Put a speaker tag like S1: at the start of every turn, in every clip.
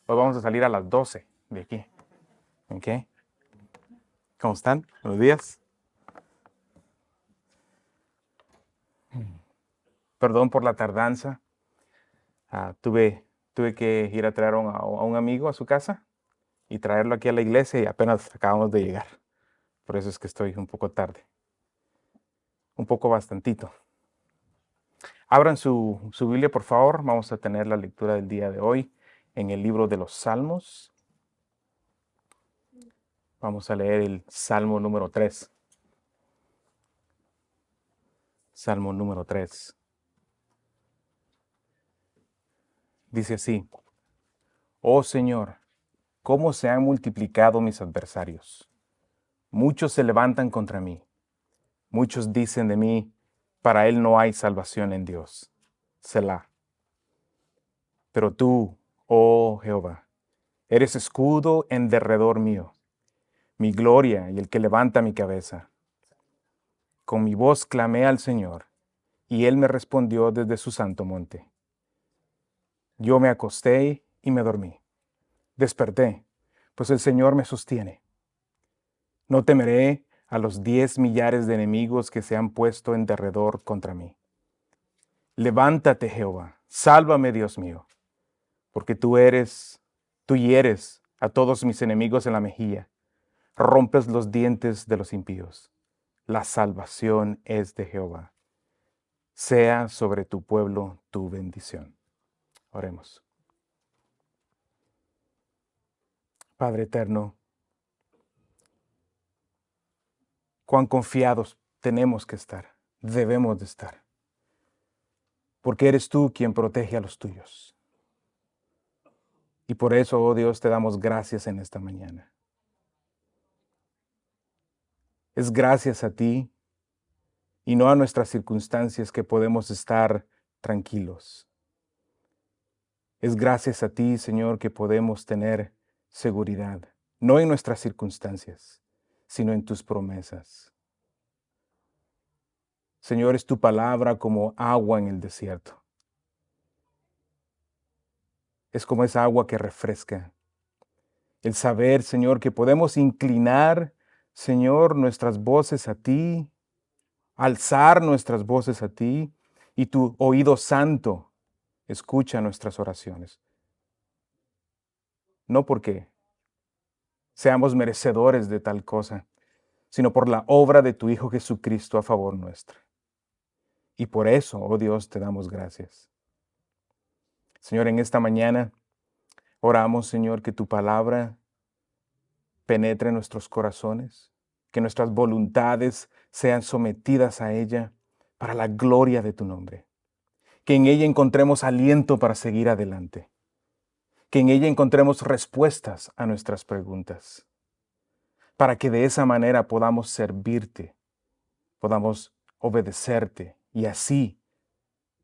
S1: Hoy vamos a salir a las 12 de aquí. ¿Ok? ¿Cómo están? Buenos días. Perdón por la tardanza. Tuve que ir a traer a un amigo a su casa y traerlo aquí a la iglesia y apenas acabamos de llegar. Por eso es que estoy un poco tarde. Un poco bastantito. Abran su Biblia, por favor. Vamos a tener la lectura del día de hoy en el libro de los Salmos. Vamos a leer el Salmo número 3. Salmo número 3. Dice así: Oh Señor, cómo se han multiplicado mis adversarios. Muchos se levantan contra mí. Muchos dicen de mí, para él no hay salvación en Dios. Selah. Pero tú, oh Jehová, eres escudo en derredor mío, mi gloria y el que levanta mi cabeza. Con mi voz clamé al Señor, y él me respondió desde su santo monte. Yo me acosté y me dormí. Desperté, pues el Señor me sostiene. No temeré a los 10 millares de enemigos que se han puesto en derredor contra mí. Levántate, Jehová, sálvame, Dios mío, porque tú hieres a todos mis enemigos en la mejilla, rompes los dientes de los impíos. La salvación es de Jehová. Sea sobre tu pueblo tu bendición. Oremos. Padre eterno, cuán confiados tenemos que estar, debemos de estar, porque eres tú quien protege a los tuyos. Y por eso, oh Dios, te damos gracias en esta mañana. Es gracias a ti y no a nuestras circunstancias que podemos estar tranquilos. Es gracias a ti, Señor, que podemos tener seguridad, no en nuestras circunstancias, sino en tus promesas. Señor, es tu palabra como agua en el desierto. Es como esa agua que refresca. El saber, Señor, que podemos inclinar, Señor, nuestras voces a ti, alzar nuestras voces a ti, y tu oído santo escucha nuestras oraciones. No porque seamos merecedores de tal cosa, sino por la obra de tu Hijo Jesucristo a favor nuestro. Y por eso, oh Dios, te damos gracias. Señor, en esta mañana oramos, Señor, que tu palabra penetre en nuestros corazones, que nuestras voluntades sean sometidas a ella para la gloria de tu nombre, que en ella encontremos aliento para seguir adelante, que en ella encontremos respuestas a nuestras preguntas, para que de esa manera podamos servirte, podamos obedecerte y así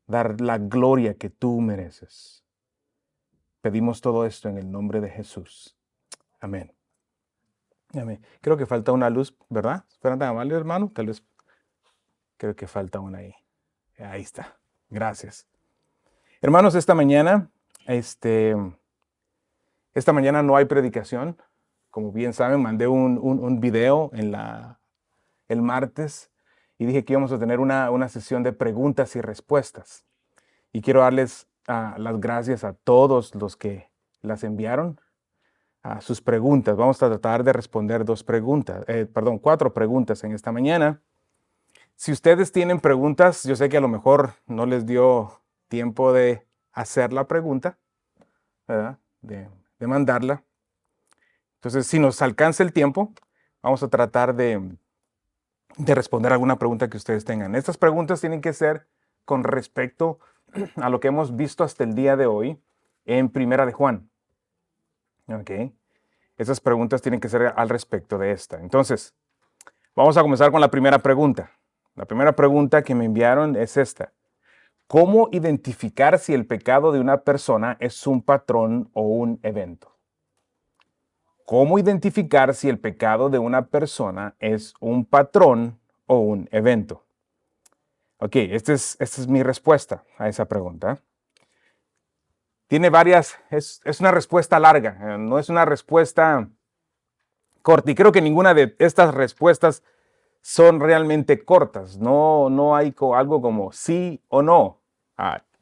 S1: dar la gloria que tú mereces. Pedimos todo esto en el nombre de Jesús. Amén. Amén. Creo que falta una luz, ¿verdad? Espérate, amable hermano, tal vez creo que falta una ahí. Ahí está. Gracias. Hermanos, esta mañana no hay predicación. Como bien saben, mandé un video el martes y dije que íbamos a tener una sesión de preguntas y respuestas. Y quiero darles las gracias a todos los que las enviaron a sus preguntas. Vamos a tratar de responder 4 preguntas en esta mañana. Si ustedes tienen preguntas, yo sé que a lo mejor no les dio tiempo de hacer la pregunta, ¿verdad? De mandarla. Entonces, si nos alcanza el tiempo, vamos a tratar de responder alguna pregunta que ustedes tengan. Estas preguntas tienen que ser con respecto a lo que hemos visto hasta el día de hoy en Primera de Juan. ¿Ok? Esas preguntas tienen que ser al respecto de esta. Entonces, vamos a comenzar con la primera pregunta. La primera pregunta que me enviaron es esta: ¿cómo identificar si el pecado de una persona es un patrón o un evento? ¿Cómo identificar si el pecado de una persona es un patrón o un evento? Ok, esta es mi respuesta a esa pregunta. tiene varias, es una respuesta larga, no es una respuesta corta. Y creo que ninguna de estas respuestas son realmente cortas. No hay algo como sí o no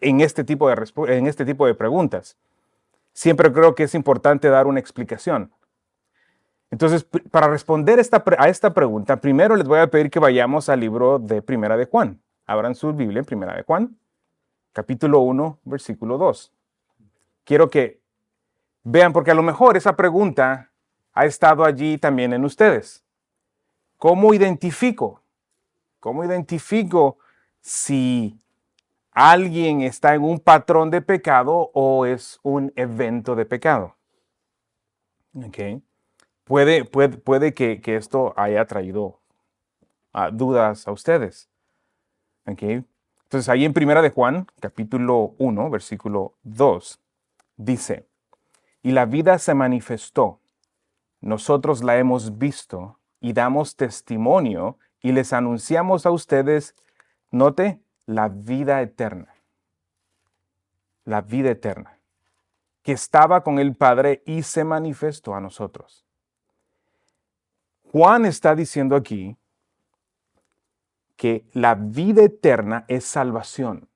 S1: en este tipo de preguntas. Siempre creo que es importante dar una explicación. Entonces, para responder a esta pregunta, primero les voy a pedir que vayamos al libro de Primera de Juan. Abran su Biblia en Primera de Juan, capítulo 1, versículo 2. Quiero que vean, porque a lo mejor esa pregunta ha estado allí también en ustedes. ¿Cómo identifico? ¿Cómo identifico si alguien está en un patrón de pecado o es un evento de pecado? Okay. Puede que esto haya traído dudas a ustedes. Okay. Entonces, ahí en Primera de Juan, capítulo 1, versículo 2, dice, y la vida se manifestó, nosotros la hemos visto y damos testimonio y les anunciamos a ustedes, note, la vida eterna. La vida eterna, que estaba con el Padre y se manifestó a nosotros. Juan está diciendo aquí que la vida eterna es salvación.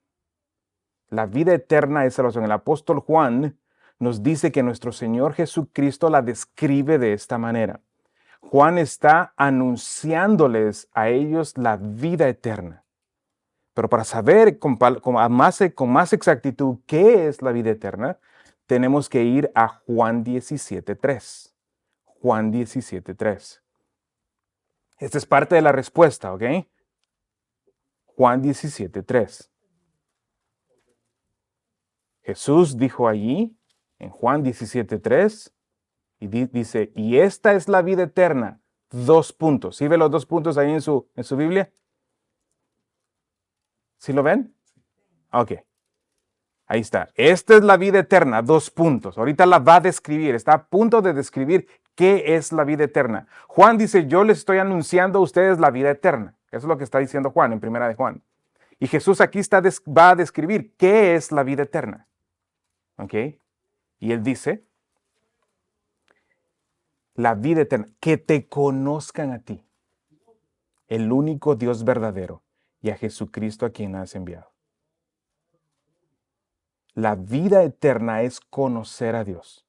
S1: La vida eterna es salvación. El apóstol Juan nos dice que nuestro Señor Jesucristo la describe de esta manera. Juan está anunciándoles a ellos la vida eterna. Pero para saber con más exactitud qué es la vida eterna, tenemos que ir a Juan 17:3. Juan 17:3. Esta es parte de la respuesta, ¿ok? Juan 17:3. Jesús dijo allí, en Juan 17:3, y dice, y esta es la vida eterna. 2 puntos. ¿Sí ve los 2 puntos ahí en su Biblia? ¿Sí lo ven? Ok. Ahí está. Esta es la vida eterna. 2 puntos. Ahorita la va a describir. Está a punto de describir qué es la vida eterna. Juan dice, yo les estoy anunciando a ustedes la vida eterna. Eso es lo que está diciendo Juan en Primera de Juan. Y Jesús aquí va a describir qué es la vida eterna. ¿Ok? Y él dice, la vida eterna, que te conozcan a ti, el único Dios verdadero, y a Jesucristo a quien has enviado. La vida eterna es conocer a Dios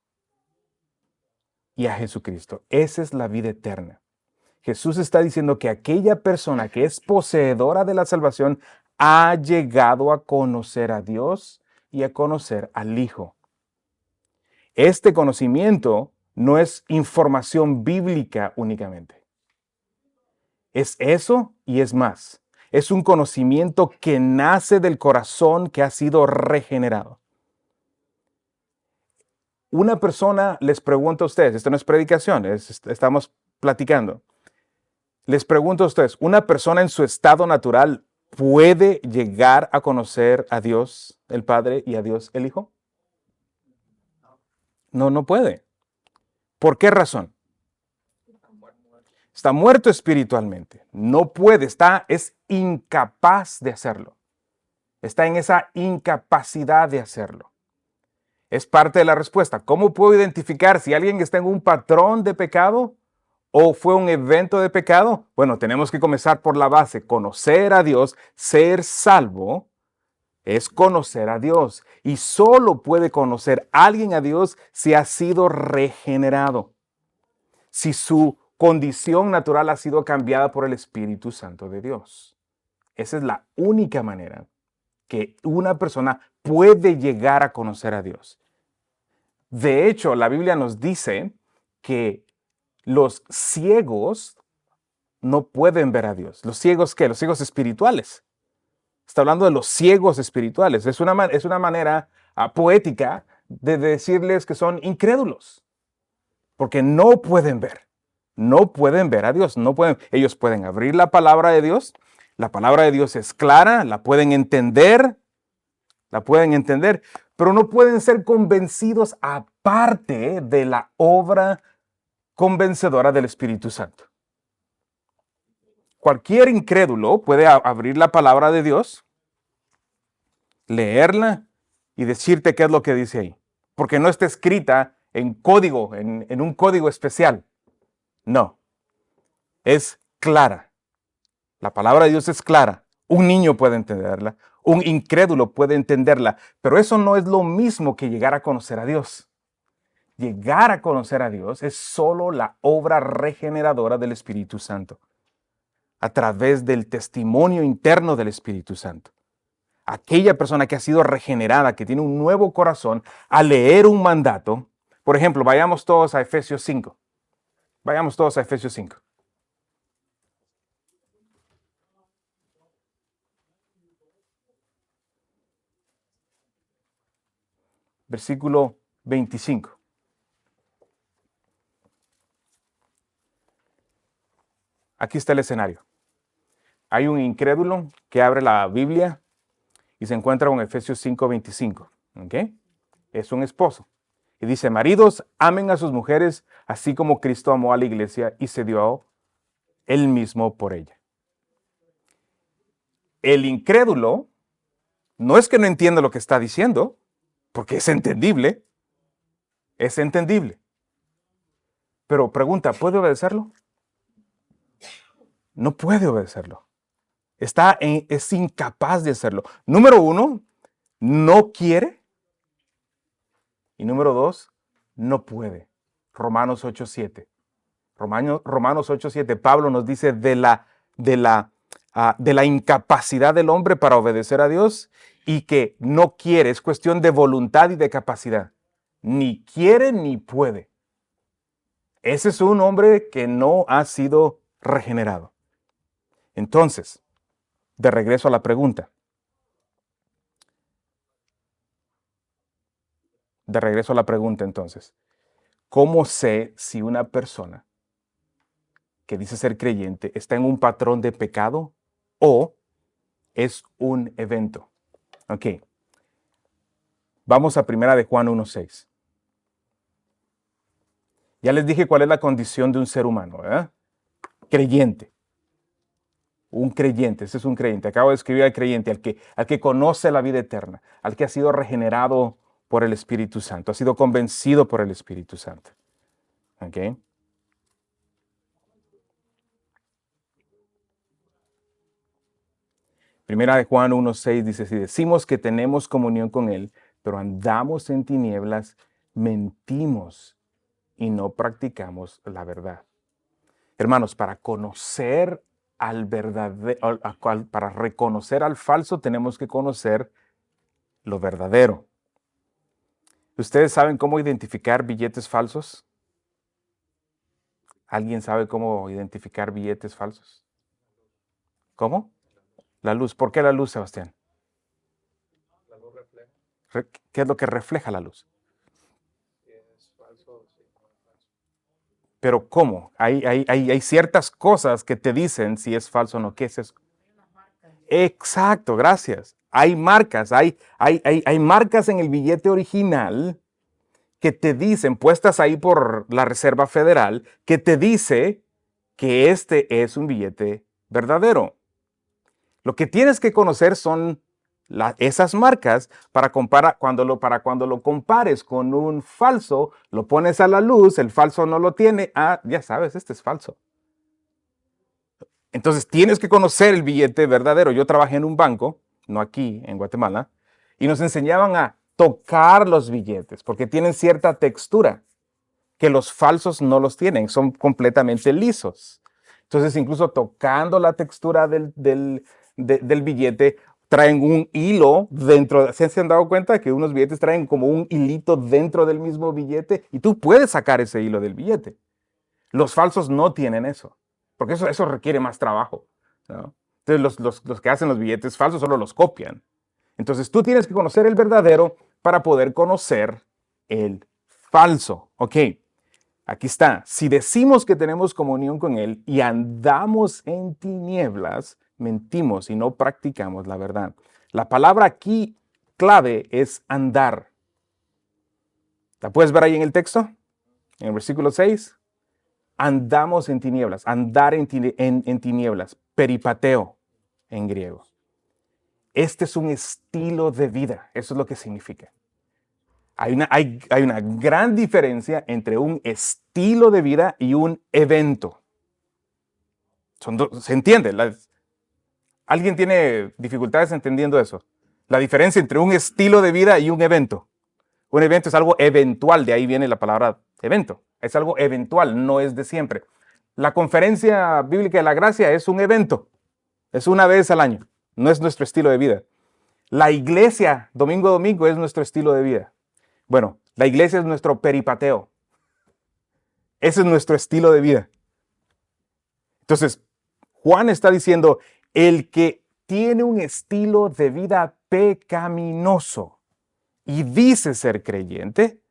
S1: y a Jesucristo. Esa es la vida eterna. Jesús está diciendo que aquella persona que es poseedora de la salvación ha llegado a conocer a Dios y a conocer al Hijo. Este conocimiento no es información bíblica únicamente. Es eso y es más. Es un conocimiento que nace del corazón que ha sido regenerado. Una persona les pregunta a ustedes, esto no es predicación, estamos platicando. Les pregunto a ustedes, ¿una persona en su estado natural puede llegar a conocer a Dios el Padre y a Dios el Hijo? No puede. ¿Por qué razón? Está muerto espiritualmente. No puede, es incapaz de hacerlo. Está en esa incapacidad de hacerlo. Es parte de la respuesta. ¿Cómo puedo identificar si alguien está en un patrón de pecado o fue un evento de pecado? Bueno, tenemos que comenzar por la base. Conocer a Dios, ser salvo, es conocer a Dios. Y solo puede conocer alguien a Dios si ha sido regenerado. Si su condición natural ha sido cambiada por el Espíritu Santo de Dios. Esa es la única manera que una persona puede llegar a conocer a Dios. De hecho, la Biblia nos dice que los ciegos no pueden ver a Dios. ¿Los ciegos qué? Los ciegos espirituales. Está hablando de los ciegos espirituales. Es una manera poética de decirles que son incrédulos, porque no pueden ver. No pueden ver a Dios. Ellos pueden abrir la palabra de Dios. La palabra de Dios es clara, la pueden entender, pero no pueden ser convencidos aparte de la obra convencedora del Espíritu Santo. Cualquier incrédulo puede abrir la palabra de Dios, leerla y decirte qué es lo que dice ahí. porque no está escrita en código, en un código especial. No, es clara. La palabra de Dios es clara. Un niño puede entenderla, un incrédulo puede entenderla, pero eso no es lo mismo que llegar a conocer a Dios. Llegar a conocer a Dios es solo la obra regeneradora del Espíritu Santo, a través del testimonio interno del Espíritu Santo. Aquella persona que ha sido regenerada, que tiene un nuevo corazón, al leer un mandato, por ejemplo, vayamos todos a Efesios 5. Vayamos todos a Efesios 5. Versículo 25. Aquí está el escenario. Hay un incrédulo que abre la Biblia y se encuentra con Efesios 5:25. ¿Okay? Es un esposo. Y dice, maridos, amen a sus mujeres, así como Cristo amó a la iglesia y se dio él mismo por ella. El incrédulo no es que no entienda lo que está diciendo, porque es entendible. Es entendible. Pero pregunta, ¿puede obedecerlo? No puede obedecerlo. Es incapaz de hacerlo. Número uno, no quiere. Y número dos, no puede. Romanos 8:7. Romanos 8:7. Pablo nos dice de la incapacidad del hombre para obedecer a Dios y que no quiere. Es cuestión de voluntad y de capacidad. Ni quiere ni puede. Ese es un hombre que no ha sido regenerado. Entonces, de regreso a la pregunta. Entonces. ¿Cómo sé si una persona que dice ser creyente está en un patrón de pecado o es un evento? Ok. Vamos a 1 de Juan 1:6. Ya les dije cuál es la condición de un ser humano, ¿verdad? Creyente. Un creyente, ese es un creyente. Acabo de escribir al creyente, al que conoce la vida eterna, al que ha sido regenerado por el Espíritu Santo, ha sido convencido por el Espíritu Santo. ¿Ok? Primera de Juan 1:6 dice, si decimos que tenemos comunión con Él, pero andamos en tinieblas, mentimos y no practicamos la verdad. Hermanos, para conocer al verdadero, para reconocer al falso, tenemos que conocer lo verdadero. ¿Ustedes saben cómo identificar billetes falsos? ¿Alguien sabe cómo identificar billetes falsos? ¿Cómo? La luz. ¿Por qué la luz, Sebastián?
S2: La luz refleja.
S1: ¿Qué es lo que refleja la luz?
S2: Si es falso, si no es falso.
S1: Pero ¿cómo? Hay ciertas cosas que te dicen si es falso o no. ¿Qué es eso? Exacto, gracias. Hay marcas, hay marcas en el billete original que te dicen, puestas ahí por la Reserva Federal, que te dice que este es un billete verdadero. Lo que tienes que conocer son esas marcas para cuando lo compares con un falso, lo pones a la luz, el falso no lo tiene, ya sabes, este es falso. Entonces tienes que conocer el billete verdadero. Yo trabajé en un banco, no aquí en Guatemala, y nos enseñaban a tocar los billetes porque tienen cierta textura que los falsos no los tienen, son completamente lisos. Entonces, incluso tocando la textura del billete, traen un hilo dentro. ¿Se han dado cuenta que unos billetes traen como un hilito dentro del mismo billete? Y tú puedes sacar ese hilo del billete. Los falsos no tienen eso, porque eso requiere más trabajo, ¿no? Entonces, los que hacen los billetes falsos solo los copian. Entonces, tú tienes que conocer el verdadero para poder conocer el falso. Ok. Aquí está. Si decimos que tenemos comunión con Él y andamos en tinieblas, mentimos y no practicamos la verdad. La palabra aquí clave es andar. ¿La puedes ver ahí en el texto? En el versículo 6. Andamos en tinieblas. Andar en tinieblas. Peripateo en griego. Este es un estilo de vida. Eso es lo que significa. Hay una gran diferencia entre un estilo de vida y un evento. ¿Se entiende? ¿Alguien tiene dificultades entendiendo eso? La diferencia entre un estilo de vida y un evento. Un evento es algo eventual, de ahí viene la palabra evento. Es algo eventual, no es de siempre. La conferencia bíblica de la gracia es un evento. Es una vez al año. No es nuestro estilo de vida. La iglesia, domingo a domingo, es nuestro estilo de vida. Bueno, la iglesia es nuestro peripateo. Ese es nuestro estilo de vida. Entonces, Juan está diciendo, el que tiene un estilo de vida pecaminoso y dice ser creyente,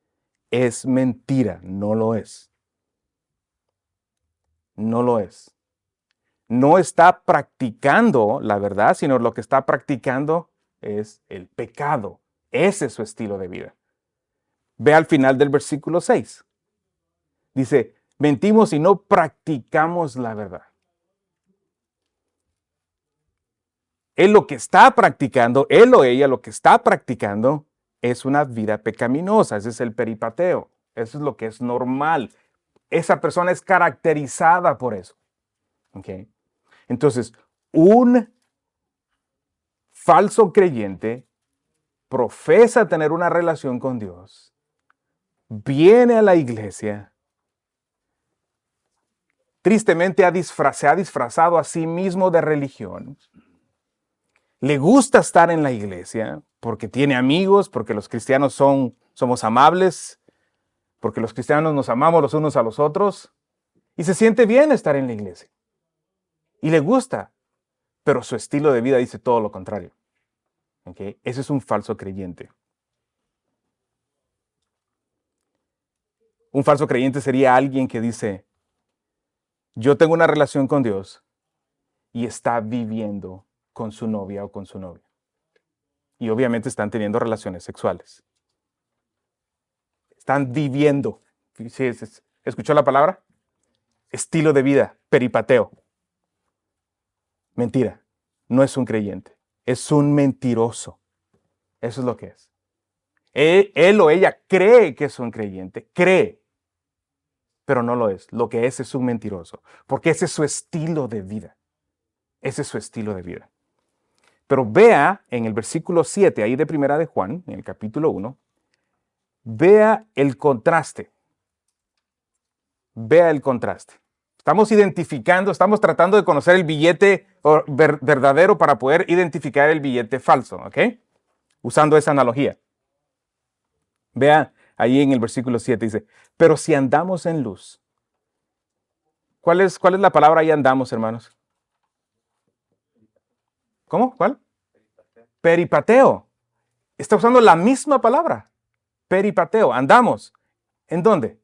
S1: es mentira, no lo es. No lo es. No está practicando la verdad, sino lo que está practicando es el pecado. Ese es su estilo de vida. Ve al final del versículo 6. Dice, mentimos y no practicamos la verdad. Él lo que está practicando, él o ella lo que está practicando es una vida pecaminosa. Ese es el peripateo. Eso es lo que es normal. Esa persona es caracterizada por eso. ¿Okay? Entonces, un falso creyente profesa tener una relación con Dios, viene a la iglesia, tristemente se ha disfrazado a sí mismo de religión, le gusta estar en la iglesia porque tiene amigos, porque los cristianos somos amables, porque los cristianos nos amamos los unos a los otros, y se siente bien estar en la iglesia. Y le gusta, pero su estilo de vida dice todo lo contrario. ¿Okay? Ese es un falso creyente. Un falso creyente sería alguien que dice, yo tengo una relación con Dios y está viviendo con su novia o con su novio. Y obviamente están teniendo relaciones sexuales. Están viviendo. ¿Sí? ¿Escuchó la palabra? Estilo de vida, peripateo. Mentira. No es un creyente. Es un mentiroso. Eso es lo que es. Él o ella cree que es un creyente. Cree. Pero no lo es. Lo que es un mentiroso. Porque ese es su estilo de vida. Ese es su estilo de vida. Pero vea en el versículo 7, ahí de Primera de Juan, en el capítulo 1, vea el contraste. Vea el contraste. Estamos identificando, estamos tratando de conocer el billete verdadero para poder identificar el billete falso, ¿ok? Usando esa analogía. Vea ahí en el versículo 7 dice, pero si andamos en luz. ¿Cuál es la palabra ahí andamos, hermanos? ¿Cómo? ¿Cuál? Peripateo. Está usando la misma palabra. Peripateo. Andamos. ¿En dónde?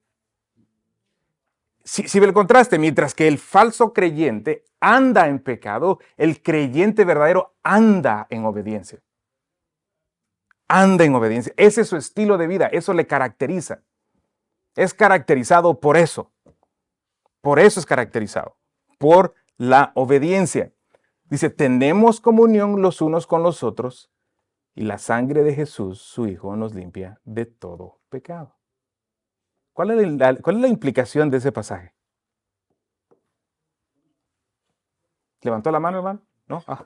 S1: Si ve el contraste, mientras que el falso creyente anda en pecado, el creyente verdadero anda en obediencia. Anda en obediencia. Ese es su estilo de vida. Eso le caracteriza. Es caracterizado por eso. Por eso es caracterizado. Por la obediencia. Dice, tenemos comunión los unos con los otros y la sangre de Jesús, su Hijo, nos limpia de todo pecado. ¿Cuál es la implicación de ese pasaje? ¿Levantó la mano, hermano? ¿No? Ah.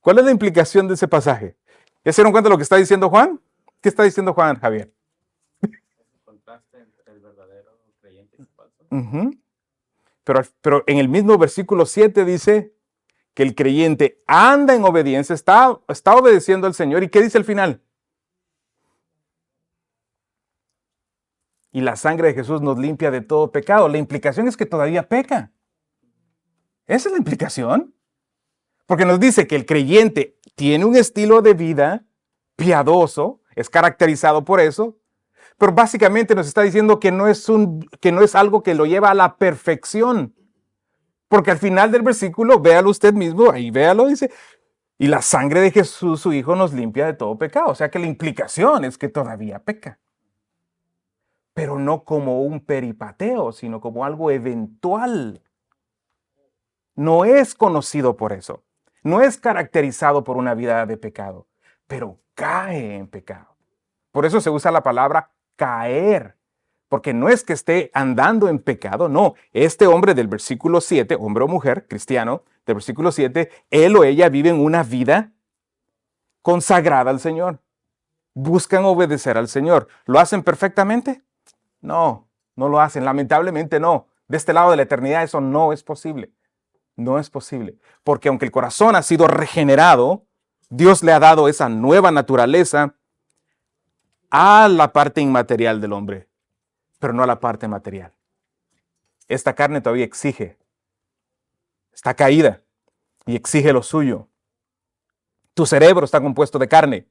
S1: ¿Cuál es la implicación de ese pasaje? ¿Ya se dieron cuenta de lo que está diciendo Juan? ¿Qué está diciendo Juan, Javier?
S2: El contraste entre el verdadero creyente y el falso.
S1: Pero en el mismo versículo 7 dice que el creyente anda en obediencia, está obedeciendo al Señor. ¿Y qué dice al final? Y la sangre de Jesús nos limpia de todo pecado. La implicación es que todavía peca. Esa es la implicación. Porque nos dice que el creyente tiene un estilo de vida piadoso, es caracterizado por eso, pero básicamente nos está diciendo que no es algo que lo lleva a la perfección. Porque al final del versículo, véalo usted mismo, ahí véalo, dice, y la sangre de Jesús, su Hijo, nos limpia de todo pecado. O sea que la implicación es que todavía peca. Pero no como un peripateo, sino como algo eventual. No es conocido por eso. No es caracterizado por una vida de pecado, pero cae en pecado. Por eso se usa la palabra caer. Porque no es que esté andando en pecado, no. Este hombre del versículo 7, hombre o mujer, cristiano, del versículo 7, él o ella viven una vida consagrada al Señor. Buscan obedecer al Señor. ¿Lo hacen perfectamente? No, no lo hacen. Lamentablemente no. De este lado de la eternidad eso no es posible. No es posible. Porque aunque el corazón ha sido regenerado, Dios le ha dado esa nueva naturaleza a la parte inmaterial del hombre, pero no a la parte material. Esta carne todavía exige. Está caída y exige lo suyo. Tu cerebro está compuesto de carne.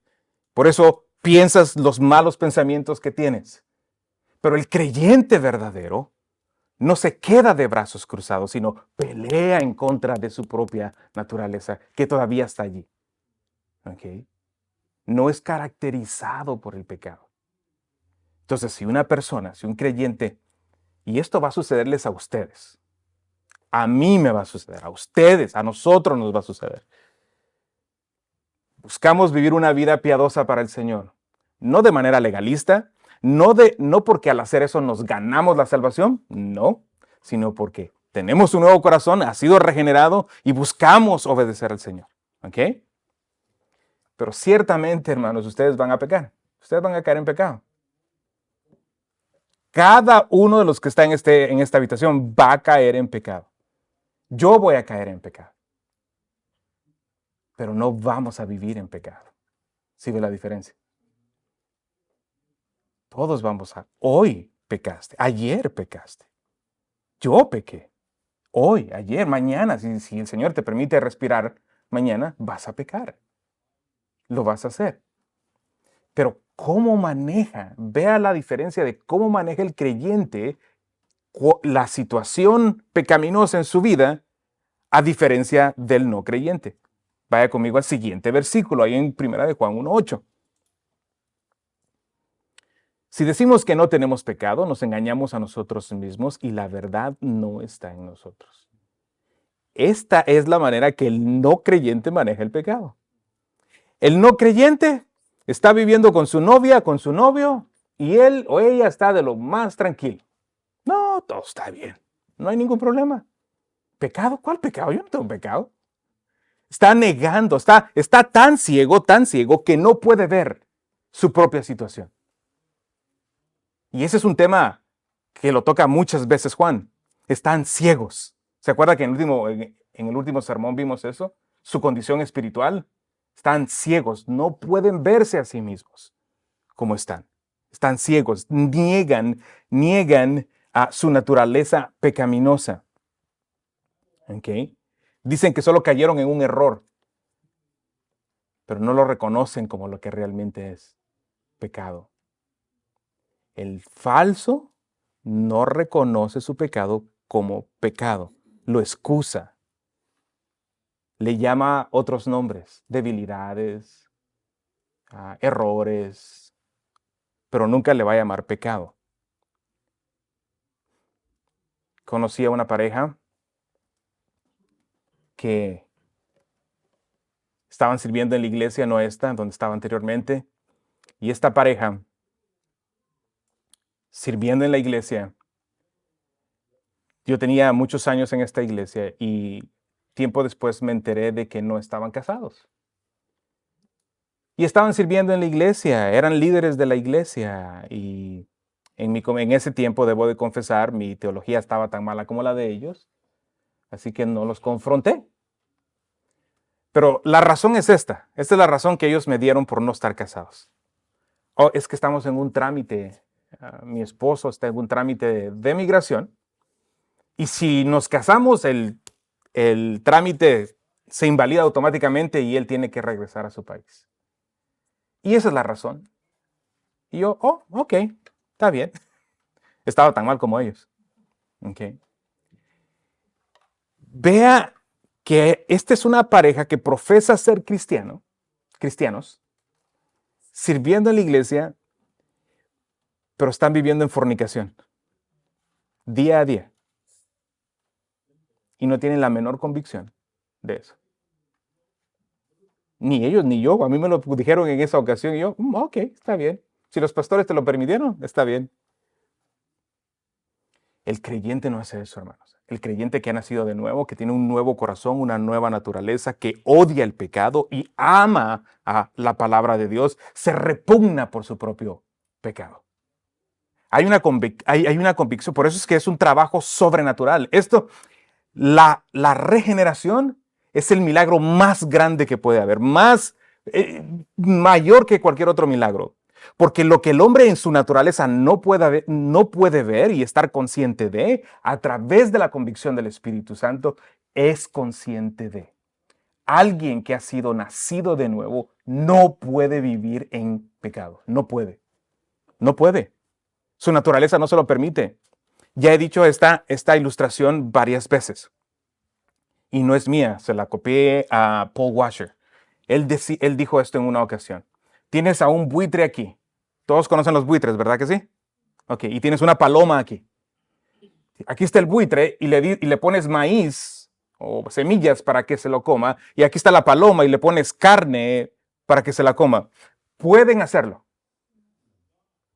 S1: Por eso piensas los malos pensamientos que tienes. Pero el creyente verdadero no se queda de brazos cruzados, sino pelea en contra de su propia naturaleza, que todavía está allí. ¿Okay? No es caracterizado por el pecado. Entonces, si una persona, si un creyente, y esto va a sucederles a ustedes, a mí me va a suceder, a ustedes, a nosotros nos va a suceder. Buscamos vivir una vida piadosa para el Señor, no de manera legalista, no porque al hacer eso nos ganamos la salvación, no, sino porque tenemos un nuevo corazón, ha sido regenerado y buscamos obedecer al Señor. ¿Ok? Pero ciertamente, hermanos, ustedes van a pecar, ustedes van a caer en pecado. Cada uno de los que está en esta habitación va a caer en pecado. Yo voy a caer en pecado. Pero no vamos a vivir en pecado. ¿Sí ve la diferencia? Todos vamos a... Hoy pecaste, ayer pecaste. Yo pequé. Hoy, ayer, mañana, si el Señor te permite respirar, mañana vas a pecar. Lo vas a hacer. Pero ¿cómo maneja? Vea la diferencia de cómo maneja el creyente la situación pecaminosa en su vida a diferencia del no creyente. Vaya conmigo al siguiente versículo, ahí en 1 Juan 1:8. Si decimos que no tenemos pecado, nos engañamos a nosotros mismos y la verdad no está en nosotros. Esta es la manera que el no creyente maneja el pecado. El no creyente está viviendo con su novia, con su novio, y él o ella está de lo más tranquilo. No, todo está bien. No hay ningún problema. ¿Pecado? ¿Cuál pecado? Yo no tengo pecado. Está negando, está tan ciego que no puede ver su propia situación. Y ese es un tema que lo toca muchas veces Juan. Están ciegos. ¿Se acuerda que en el último sermón vimos eso? Su condición espiritual. Están ciegos, no pueden verse a sí mismos como están. Están ciegos, niegan a su naturaleza pecaminosa. ¿Okay? Dicen que solo cayeron en un error, pero no lo reconocen como lo que realmente es pecado. El falso no reconoce su pecado como pecado, lo excusa, le llama otros nombres, debilidades, errores, pero nunca le va a llamar pecado. Conocí a una pareja que estaban sirviendo en la iglesia, no esta, donde estaba anteriormente, y esta pareja, sirviendo en la iglesia, yo tenía muchos años en esta iglesia y tiempo después me enteré de que no estaban casados. Y estaban sirviendo en la iglesia, eran líderes de la iglesia y en ese tiempo, debo de confesar, mi teología estaba tan mala como la de ellos, así que no los confronté. Pero la razón es esta es la razón que ellos me dieron por no estar casados. Oh, es que estamos en un trámite, mi esposo está en un trámite de migración y si nos casamos, el trámite se invalida automáticamente y él tiene que regresar a su país. Y esa es la razón. Y yo, ok, está bien. Estaba tan mal como ellos. Okay. Vea que esta es una pareja que profesa ser cristianos, sirviendo en la iglesia, pero están viviendo en fornicación, día a día. Y no tienen la menor convicción de eso. Ni ellos ni yo. A mí me lo dijeron en esa ocasión y yo, ok, está bien. Si los pastores te lo permitieron, está bien. El creyente no hace eso, hermanos. El creyente que ha nacido de nuevo, que tiene un nuevo corazón, una nueva naturaleza, que odia el pecado y ama a la palabra de Dios, se repugna por su propio pecado. Hay una convicción, por eso es que es un trabajo sobrenatural. La regeneración es el milagro más grande que puede haber, mayor que cualquier otro milagro. Porque lo que el hombre en su naturaleza no puede ver y estar consciente de, a través de la convicción del Espíritu Santo, es consciente de. Alguien que ha sido nacido de nuevo no puede vivir en pecado. No puede. No puede. Su naturaleza no se lo permite. Ya he dicho esta ilustración varias veces. Y no es mía, se la copié a Paul Washer. Él dijo esto en una ocasión. Tienes a un buitre aquí. Todos conocen los buitres, ¿verdad que sí? Ok, y tienes una paloma aquí. Aquí está el buitre y le pones maíz o semillas para que se lo coma. Y aquí está la paloma y le pones carne para que se la coma. Pueden hacerlo.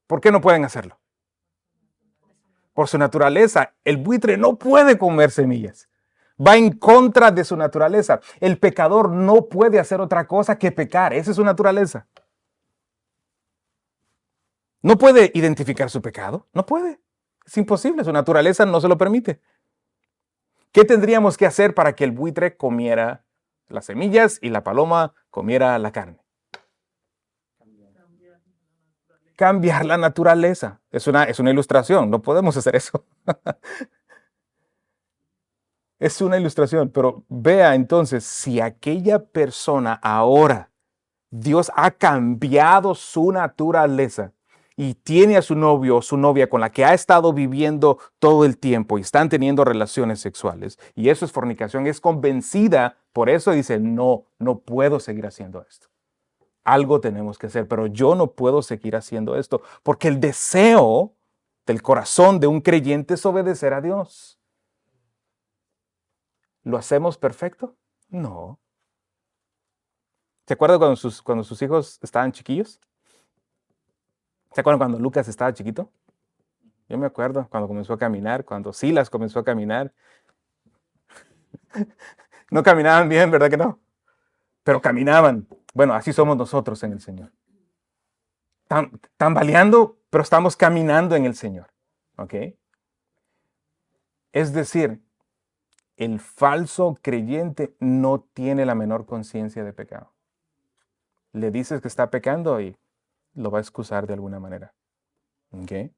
S1: ¿Por qué no pueden hacerlo? Por su naturaleza, el buitre no puede comer semillas. Va en contra de su naturaleza. El pecador no puede hacer otra cosa que pecar. Esa es su naturaleza. No puede identificar su pecado. No puede. Es imposible. Su naturaleza no se lo permite. ¿Qué tendríamos que hacer para que el buitre comiera las semillas y la paloma comiera la carne? Cambiar la naturaleza. Es una ilustración. No podemos hacer eso. Es una ilustración, pero vea entonces, si aquella persona ahora, Dios ha cambiado su naturaleza y tiene a su novio o su novia con la que ha estado viviendo todo el tiempo y están teniendo relaciones sexuales, y eso es fornicación, es convencida, por eso dice, no puedo seguir haciendo esto. Algo tenemos que hacer, pero yo no puedo seguir haciendo esto, porque el deseo del corazón de un creyente es obedecer a Dios. ¿Lo hacemos perfecto? No. ¿Se acuerdan cuando sus hijos estaban chiquillos? ¿Se acuerdan cuando Lucas estaba chiquito? Yo me acuerdo cuando comenzó a caminar, cuando Silas comenzó a caminar. No caminaban bien, ¿verdad que no? Pero caminaban. Bueno, así somos nosotros en el Señor. Tambaleando, pero estamos caminando en el Señor. ¿Ok? Es decir, el falso creyente no tiene la menor conciencia de pecado. Le dices que está pecando y lo va a excusar de alguna manera. ¿Okay?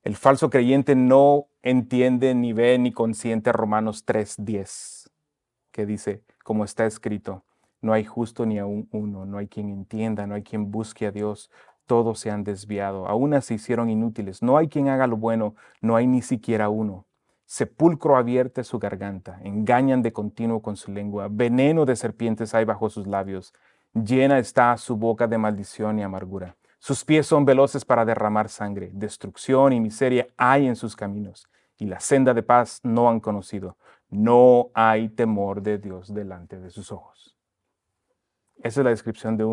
S1: El falso creyente no entiende, ni ve, ni consiente Romanos 3:10, que dice, como está escrito, no hay justo ni aún uno, no hay quien entienda, no hay quien busque a Dios, todos se han desviado, a unas se hicieron inútiles, no hay quien haga lo bueno, no hay ni siquiera uno. Sepulcro abierto es su garganta, engañan de continuo con su lengua, veneno de serpientes hay bajo sus labios, llena está su boca de maldición y amargura. Sus pies son veloces para derramar sangre, destrucción y miseria hay en sus caminos, y la senda de paz no han conocido. No hay temor de Dios delante de sus ojos. Esa es la descripción de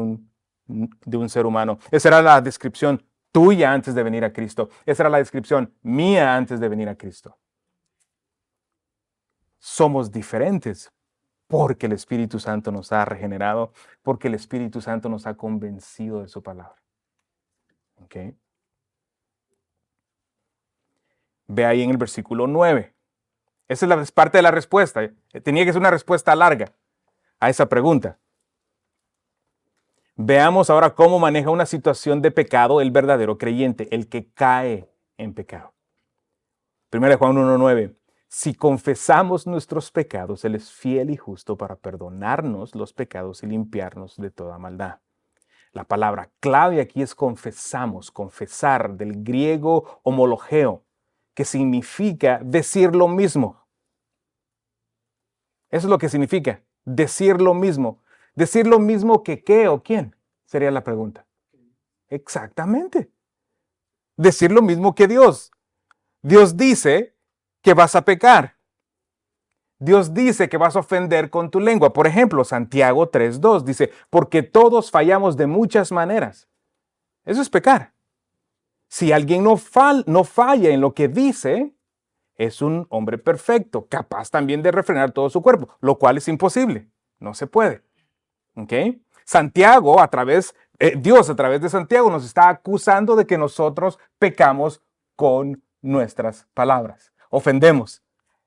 S1: un ser humano. Esa era la descripción tuya antes de venir a Cristo. Esa era la descripción mía antes de venir a Cristo. Somos diferentes porque el Espíritu Santo nos ha regenerado, porque el Espíritu Santo nos ha convencido de su palabra. ¿Okay? Ve ahí en el versículo 9. Esa es parte de la respuesta. Tenía que ser una respuesta larga a esa pregunta. Veamos ahora cómo maneja una situación de pecado el verdadero creyente, el que cae en pecado. 1 Juan 1:9. Si confesamos nuestros pecados, Él es fiel y justo para perdonarnos los pecados y limpiarnos de toda maldad. La palabra clave aquí es confesamos, confesar, del griego homologeo, que significa decir lo mismo. Eso es lo que significa, decir lo mismo. ¿Decir lo mismo que qué o quién? Sería la pregunta. Exactamente. Decir lo mismo que Dios. Dios dice que vas a pecar. Dios dice que vas a ofender con tu lengua. Por ejemplo, Santiago 3:2 dice, porque todos fallamos de muchas maneras. Eso es pecar. Si alguien no falla en lo que dice, es un hombre perfecto, capaz también de refrenar todo su cuerpo, lo cual es imposible. No se puede. ¿Ok? Santiago, Dios a través de Santiago nos está acusando de que nosotros pecamos con nuestras palabras. Ofendemos,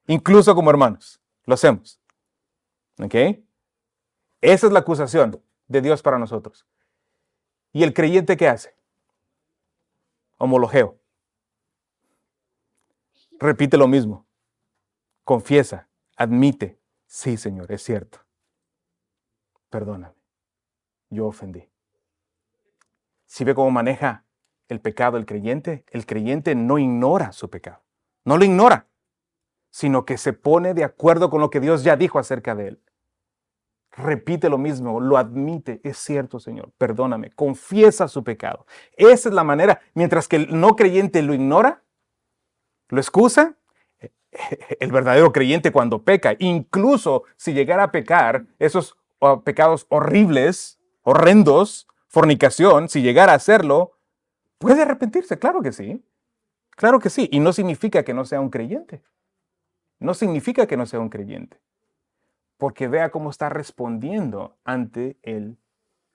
S1: incluso como hermanos. Lo hacemos. ¿Ok? Esa es la acusación de Dios para nosotros. ¿Y el creyente qué hace? Homologeo. Repite lo mismo. Confiesa, admite. Sí, Señor, es cierto. Perdóname. Yo ofendí. ¿Sí ve cómo maneja el pecado el creyente no ignora su pecado. No lo ignora, sino que se pone de acuerdo con lo que Dios ya dijo acerca de él. Repite lo mismo, lo admite. Es cierto, Señor, perdóname. Confiesa su pecado. Esa es la manera. Mientras que el no creyente lo ignora, lo excusa, el verdadero creyente cuando peca, incluso si llegara a pecar, esos pecados horribles, horrendos, fornicación, si llegara a hacerlo, puede arrepentirse, claro que sí. Claro que sí. Y no significa que no sea un creyente. No significa que no sea un creyente. Porque vea cómo está respondiendo ante el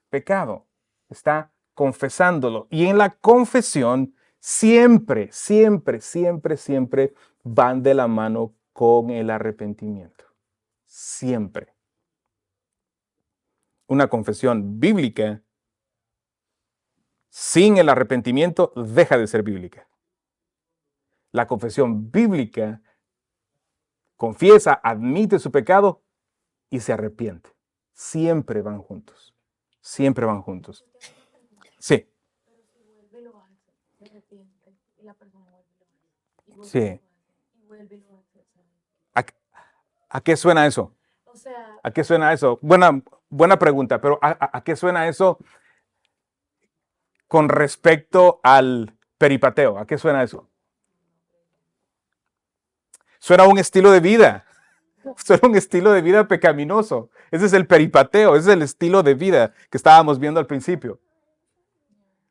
S1: pecado. Está confesándolo. Y en la confesión siempre van de la mano con el arrepentimiento. Siempre. Una confesión bíblica sin el arrepentimiento deja de ser bíblica. La confesión bíblica confiesa, admite su pecado y se arrepiente. Siempre van juntos. Siempre van juntos. Sí. Sí. ¿A qué suena eso? ¿A qué suena eso? Buena pregunta, pero ¿a qué suena eso con respecto al peripateo? ¿A qué suena eso? Suena a un estilo de vida. Suena a un estilo de vida pecaminoso. Ese es el peripateo, ese es el estilo de vida que estábamos viendo al principio.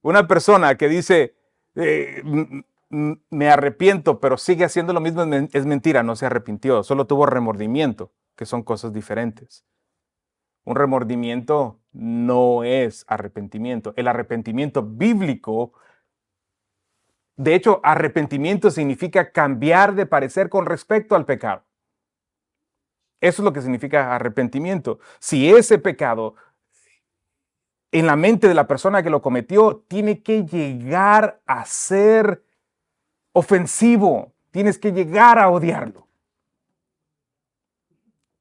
S1: Una persona que dice, me arrepiento, pero sigue haciendo lo mismo, es mentira, no se arrepintió, solo tuvo remordimiento, que son cosas diferentes. Un remordimiento no es arrepentimiento. El arrepentimiento bíblico, de hecho, arrepentimiento significa cambiar de parecer con respecto al pecado. Eso es lo que significa arrepentimiento. Si ese pecado en la mente de la persona que lo cometió tiene que llegar a ser ofensivo, tienes que llegar a odiarlo.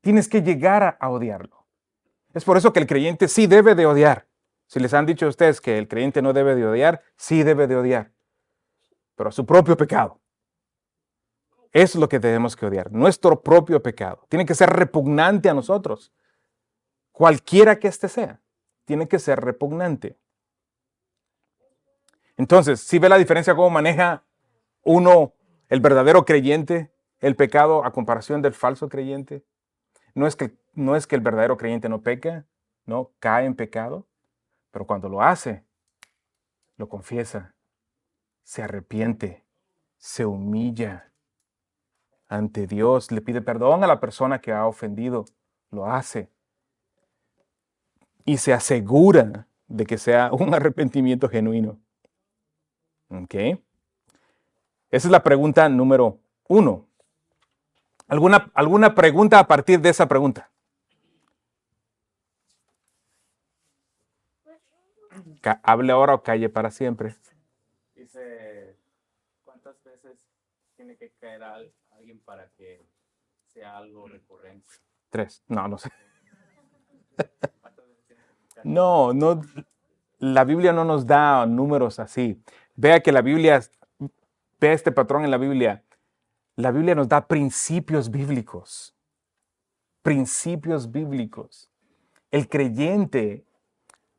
S1: Tienes que llegar a odiarlo. Es por eso que el creyente sí debe de odiar. Si les han dicho a ustedes que el creyente no debe de odiar, sí debe de odiar. Pero su propio pecado. Eso es lo que tenemos que odiar. Nuestro propio pecado. Tiene que ser repugnante a nosotros. Cualquiera que éste sea. Tiene que ser repugnante. Entonces, ¿sí ve la diferencia cómo maneja uno, el verdadero creyente, el pecado a comparación del falso creyente? No es que el verdadero creyente no peca, no cae en pecado, pero cuando lo hace, lo confiesa, se arrepiente, se humilla ante Dios, le pide perdón a la persona que ha ofendido, lo hace y se asegura de que sea un arrepentimiento genuino. ¿Ok? Esa es la pregunta número 1. ¿Alguna pregunta a partir de esa pregunta? Hable ahora o calle para siempre.
S3: Dice, ¿cuántas veces tiene que caer alguien para que sea algo recurrente?
S1: 3. No sé.
S3: ¿Cuántas veces tiene que caer?
S1: No, la Biblia no nos da números así. Vea que vea este patrón en la Biblia. La Biblia nos da principios bíblicos. Principios bíblicos. El creyente,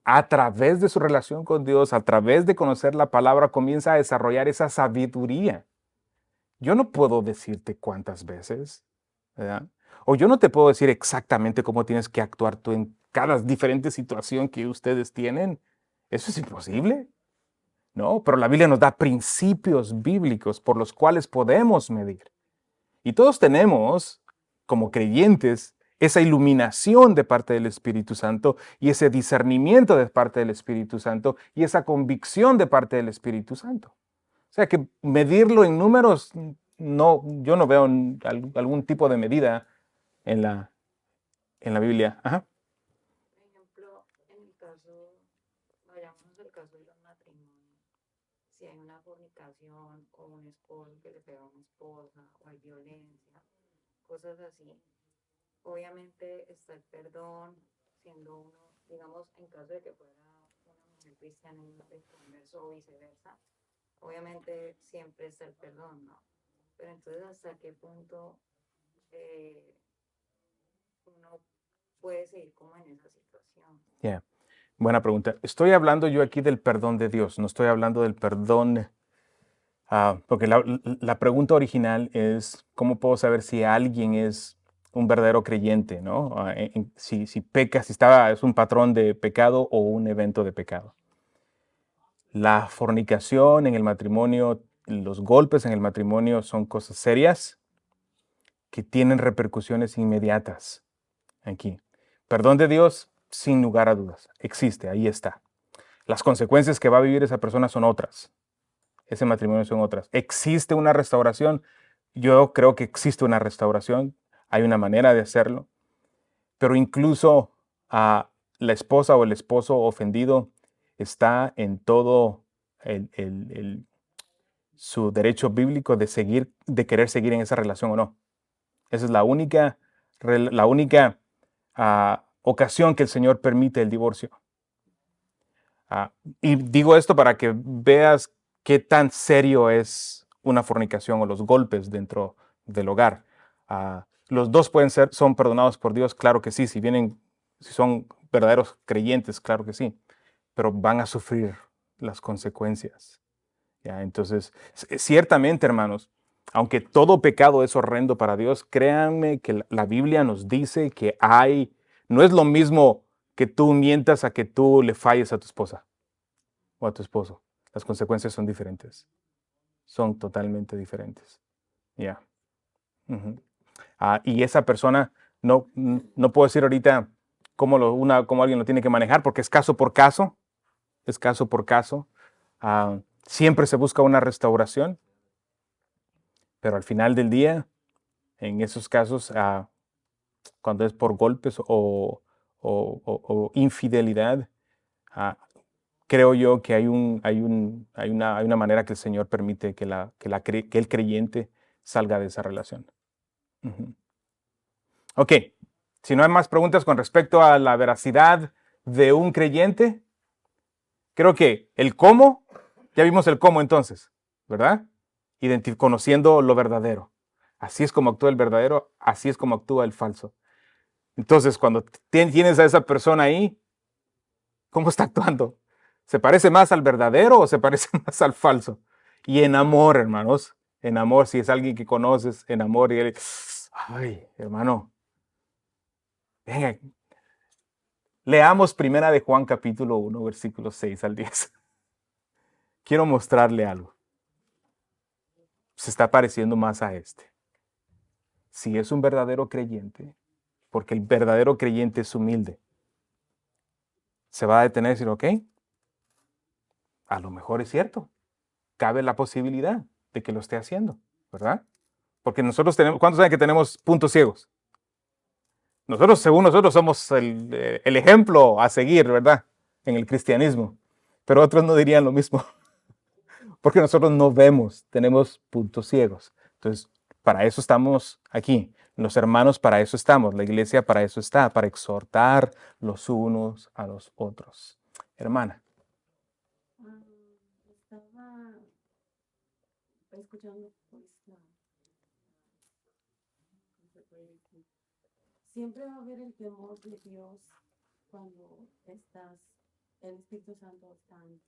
S1: a través de su relación con Dios, a través de conocer la palabra, comienza a desarrollar esa sabiduría. Yo no puedo decirte cuántas veces, ¿verdad? O yo no te puedo decir exactamente cómo tienes que actuar tú en cada diferente situación que ustedes tienen. Eso es imposible. No, pero la Biblia nos da principios bíblicos por los cuales podemos medir. Y todos tenemos, como creyentes, esa iluminación de parte del Espíritu Santo y ese discernimiento de parte del Espíritu Santo y esa convicción de parte del Espíritu Santo. O sea que medirlo en números, no, yo no veo algún tipo de medida en la Biblia. Ajá.
S4: Por ejemplo, en el caso, vayamos al caso de los matrimonios, si hay una fornicación o un esposo que le pega a una esposa o hay violencia, cosas así, obviamente está el perdón, siendo uno, digamos, en caso de que fuera una mujer cristiana y un hombre converso o viceversa, obviamente siempre está el perdón, ¿no? Pero entonces, ¿hasta qué punto eh, uno puede seguir como en esa situación?
S1: Yeah. Buena pregunta. Estoy hablando yo aquí del perdón de Dios, no estoy hablando del perdón, porque la pregunta original es, ¿cómo puedo saber si alguien es un verdadero creyente, ¿no? Si peca, si es un patrón de pecado o un evento de pecado. La fornicación en el matrimonio, los golpes en el matrimonio son cosas serias que tienen repercusiones inmediatas aquí. Perdón de Dios, sin lugar a dudas, existe, ahí está. Las consecuencias que va a vivir esa persona son otras. Ese matrimonio son otras. ¿Existe una restauración? Yo creo que existe una restauración. Hay una manera de hacerlo. Pero incluso a la esposa o el esposo ofendido está en todo su derecho bíblico de querer seguir en esa relación o no. Esa es la única ocasión que el Señor permite el divorcio. Y digo esto para que veas qué tan serio es una fornicación o los golpes dentro del hogar. Los dos son perdonados por Dios, claro que sí. Si son verdaderos creyentes, claro que sí. Pero van a sufrir las consecuencias. ¿Ya? Entonces, ciertamente, hermanos, aunque todo pecado es horrendo para Dios, créanme que la Biblia nos dice que no es lo mismo que tú mientas a que tú le falles a tu esposa o a tu esposo. Las consecuencias son diferentes. Son totalmente diferentes. Ya. Ujú. Y esa persona, no puedo decir ahorita cómo alguien lo tiene que manejar, porque es caso por caso. Es caso por caso. Siempre se busca una restauración, pero al final del día, en esos casos, cuando es por golpes o infidelidad, creo yo que hay una manera que el Señor permite que el creyente salga de esa relación. Ujú. Ok, si no hay más preguntas con respecto a la veracidad de un creyente, creo que el cómo, ya vimos el cómo entonces, ¿verdad? Conociendo lo verdadero. Así es como actúa el verdadero, así es como actúa el falso. Entonces, cuando tienes a esa persona ahí, ¿cómo está actuando? ¿Se parece más al verdadero o se parece más al falso? Y en amor, hermanos, en amor, si es alguien que conoces, en amor, y ay, hermano, venga, leamos primera de Juan capítulo 1, versículos 6 al 10. Quiero mostrarle algo. Se está pareciendo más a este. Si es un verdadero creyente, porque el verdadero creyente es humilde, se va a detener y decir, ok, a lo mejor es cierto. Cabe la posibilidad de que lo esté haciendo, ¿verdad? Porque nosotros ¿cuántos saben que tenemos puntos ciegos? Según nosotros, somos el ejemplo a seguir, ¿verdad? En el cristianismo. Pero otros no dirían lo mismo. Porque nosotros no vemos, tenemos puntos ciegos. Entonces, para eso estamos aquí. Los hermanos para eso estamos. La iglesia para eso está, para exhortar los unos a los otros. Hermana.
S5: Estaba escuchando pues ¿cómo se puede decir? Siempre va a haber el temor de Dios cuando el Espíritu Santo está en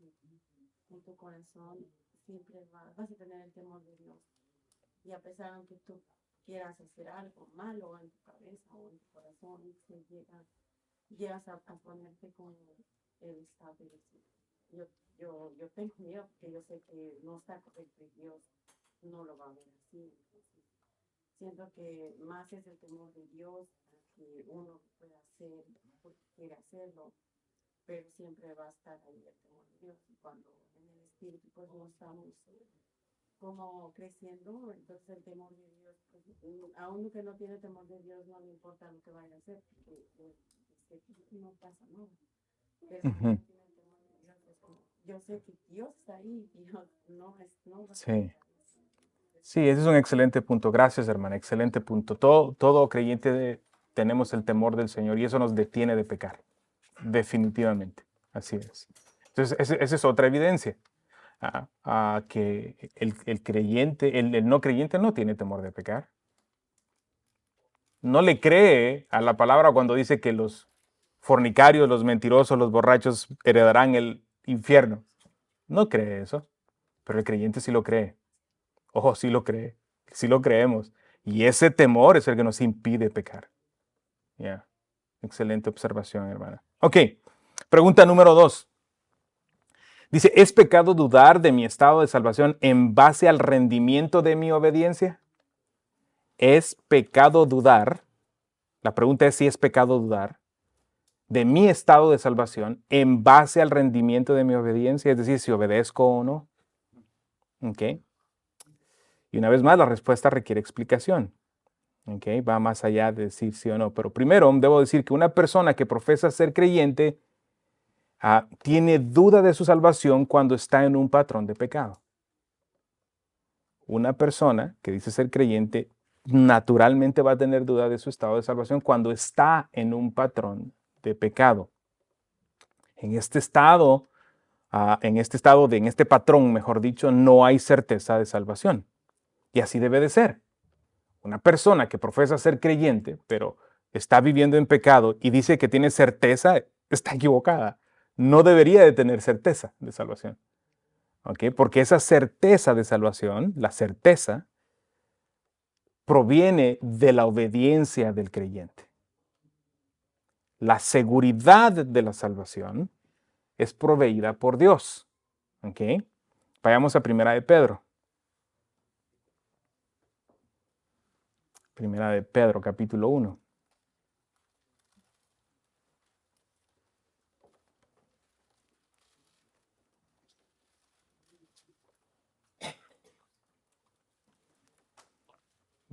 S5: tu corazón, siempre vas a tener el temor de Dios. Y a pesar de que tú quieras hacer algo malo en tu cabeza o en tu corazón, llegas a ponerte como Él está diciendo. yo tengo miedo porque yo sé que no está correcto y Dios no lo va a ver así. Entonces, siento que más es el temor de Dios a que uno pueda hacer porque quiere hacerlo, pero siempre va a estar ahí el temor de Dios. Y cuando en el espíritu pues no estamos como creciendo, entonces el temor de Dios, pues, a uno que no tiene temor de Dios no le importa lo que vaya a hacer, porque no pasa nada. Pero si uno
S1: Ujú.
S5: tiene el temor de Dios, es como, yo sé que Dios está ahí y Dios no va a
S1: Sí.
S5: estar así.
S1: Sí, ese es un excelente punto. Gracias, hermana. Excelente punto. Todo creyente tenemos el temor del Señor y eso nos detiene de pecar. Definitivamente. Así es. Entonces, esa es otra evidencia. Que el creyente, el no creyente no tiene temor de pecar. No le cree a la palabra cuando dice que los fornicarios, los mentirosos, los borrachos heredarán el infierno. No cree eso, pero el creyente sí lo cree. Ojo, sí lo cree, sí lo creemos. Y ese temor es el que nos impide pecar. Ya, excelente observación, hermana. Ok, pregunta número 2. Dice, ¿es pecado dudar de mi estado de salvación en base al rendimiento de mi obediencia? ¿Es pecado dudar? La pregunta es si es pecado dudar de mi estado de salvación en base al rendimiento de mi obediencia, es decir, si obedezco o no. Ok. Y una vez más, la respuesta requiere explicación. Okay, va más allá de decir sí o no. Pero primero debo decir que una persona que profesa ser creyente tiene duda de su salvación cuando está en un patrón de pecado. Una persona que dice ser creyente naturalmente va a tener duda de su estado de salvación cuando está en un patrón de pecado. En este estado, en este patrón, mejor dicho, no hay certeza de salvación. Y así debe de ser. Una persona que profesa ser creyente, pero está viviendo en pecado y dice que tiene certeza, está equivocada. No debería de tener certeza de salvación. ¿Ok? Porque esa certeza de salvación, la certeza, proviene de la obediencia del creyente. La seguridad de la salvación es proveída por Dios. ¿Ok? Vayamos a Primera de Pedro. Primera de Pedro, capítulo 1.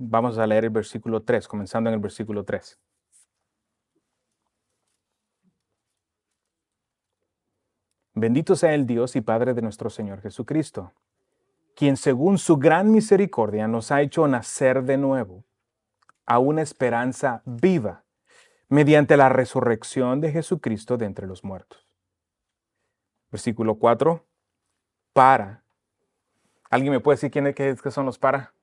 S1: Vamos a leer el versículo 3, comenzando en el versículo 3. Bendito sea el Dios y Padre de nuestro Señor Jesucristo, quien según su gran misericordia nos ha hecho nacer de nuevo a una esperanza viva mediante la resurrección de Jesucristo de entre los muertos. Versículo 4. Para. ¿Alguien me puede decir qué son los para?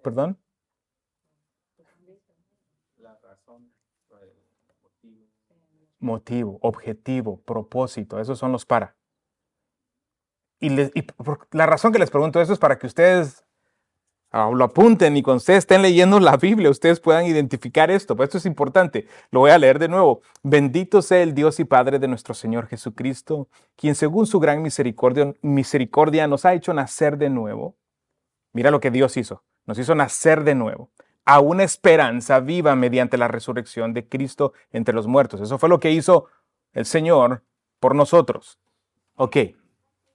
S1: ¿Perdón?
S3: La razón, el motivo.
S1: Motivo, objetivo, propósito. Esos son los para. Y la razón que les pregunto eso es para que ustedes lo apunten y cuando ustedes estén leyendo la Biblia, ustedes puedan identificar esto. Pues esto es importante. Lo voy a leer de nuevo. Bendito sea el Dios y Padre de nuestro Señor Jesucristo, quien según su gran misericordia nos ha hecho nacer de nuevo. Mira lo que Dios hizo. Nos hizo nacer de nuevo a una esperanza viva mediante la resurrección de Cristo entre los muertos. Eso fue lo que hizo el Señor por nosotros. Ok,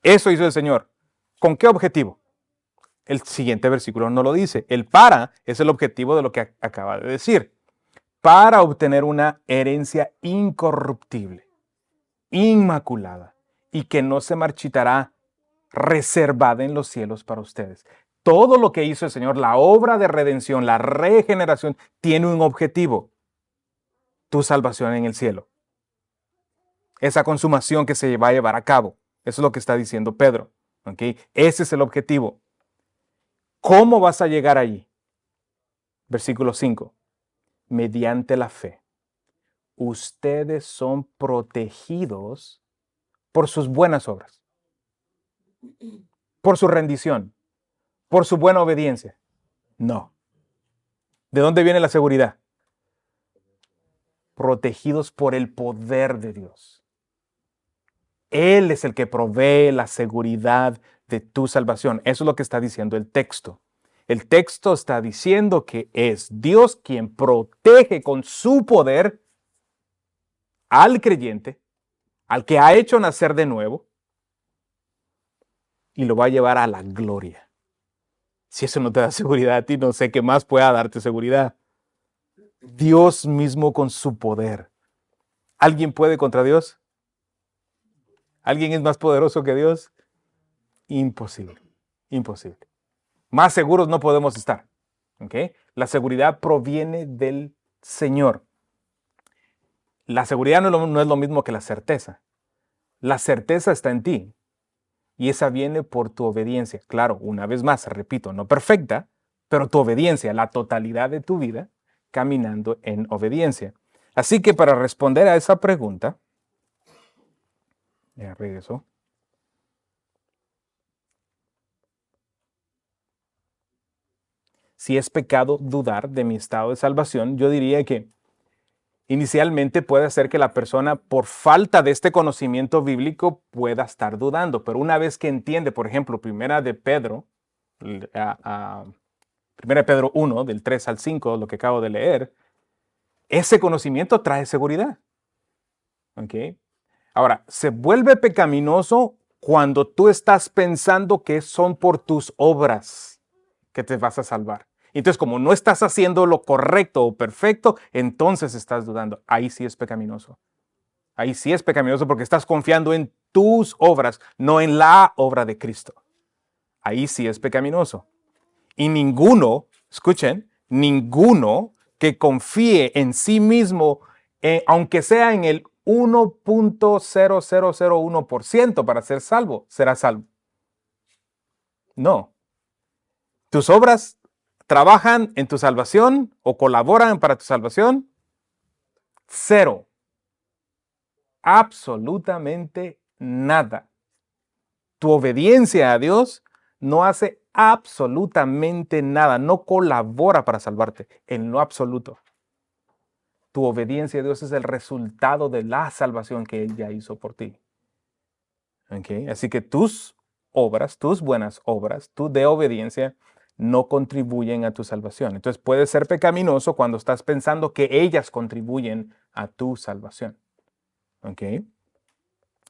S1: eso hizo el Señor. ¿Con qué objetivo? El siguiente versículo no lo dice. El para es el objetivo de lo que acaba de decir. Para obtener una herencia incorruptible, inmaculada y que no se marchitará, reservada en los cielos para ustedes. Todo lo que hizo el Señor, la obra de redención, la regeneración, tiene un objetivo. Tu salvación en el cielo. Esa consumación que se va a llevar a cabo. Eso es lo que está diciendo Pedro. ¿Okay? Ese es el objetivo. ¿Cómo vas a llegar allí? Versículo 5. Mediante la fe. Ustedes son protegidos por sus buenas obras, por su rendición, por su buena obediencia. No. ¿De dónde viene la seguridad? protegidos por el poder de Dios. Él es el que provee la seguridad de tu salvación. Eso es lo que está diciendo el texto. El texto está diciendo que es Dios quien protege con su poder al creyente, al que ha hecho nacer de nuevo, y lo va a llevar a la gloria. Si eso no te da seguridad a ti, no sé qué más pueda darte seguridad. Dios mismo con su poder. ¿Alguien puede contra Dios? ¿Alguien es más poderoso que Dios? Imposible, imposible. Más seguros no podemos estar. ¿Okay? La seguridad proviene del Señor. La seguridad no es lo mismo que la certeza. La certeza está en ti. Y esa viene por tu obediencia. Claro, una vez más, repito, no perfecta, pero tu obediencia, la totalidad de tu vida, caminando en obediencia. Así que para responder a esa pregunta, ya regresó. Si es pecado dudar de mi estado de salvación, yo diría que inicialmente puede ser que la persona, por falta de este conocimiento bíblico, pueda estar dudando. Pero una vez que entiende, por ejemplo, Primera de Pedro 1, del 3 al 5, lo que acabo de leer, ese conocimiento trae seguridad. ¿Okay? Ahora, se vuelve pecaminoso cuando tú estás pensando que son por tus obras que te vas a salvar. Entonces, como no estás haciendo lo correcto o perfecto, entonces estás dudando. Ahí sí es pecaminoso. Ahí sí es pecaminoso porque estás confiando en tus obras, no en la obra de Cristo. Ahí sí es pecaminoso. Y ninguno, escuchen, ninguno que confíe en sí mismo, aunque sea en el 1.0001% para ser salvo, será salvo. No. Tus obras trabajan en tu salvación o colaboran para tu salvación. Cero. Absolutamente nada. Tu obediencia a Dios no hace absolutamente nada, no colabora para salvarte en lo absoluto. Tu obediencia a Dios es el resultado de la salvación que Él ya hizo por ti. ¿Okay? Así que tus obras, tus buenas obras, tu de obediencia, no contribuyen a tu salvación. Entonces puede ser pecaminoso cuando estás pensando que ellas contribuyen a tu salvación. ¿Ok?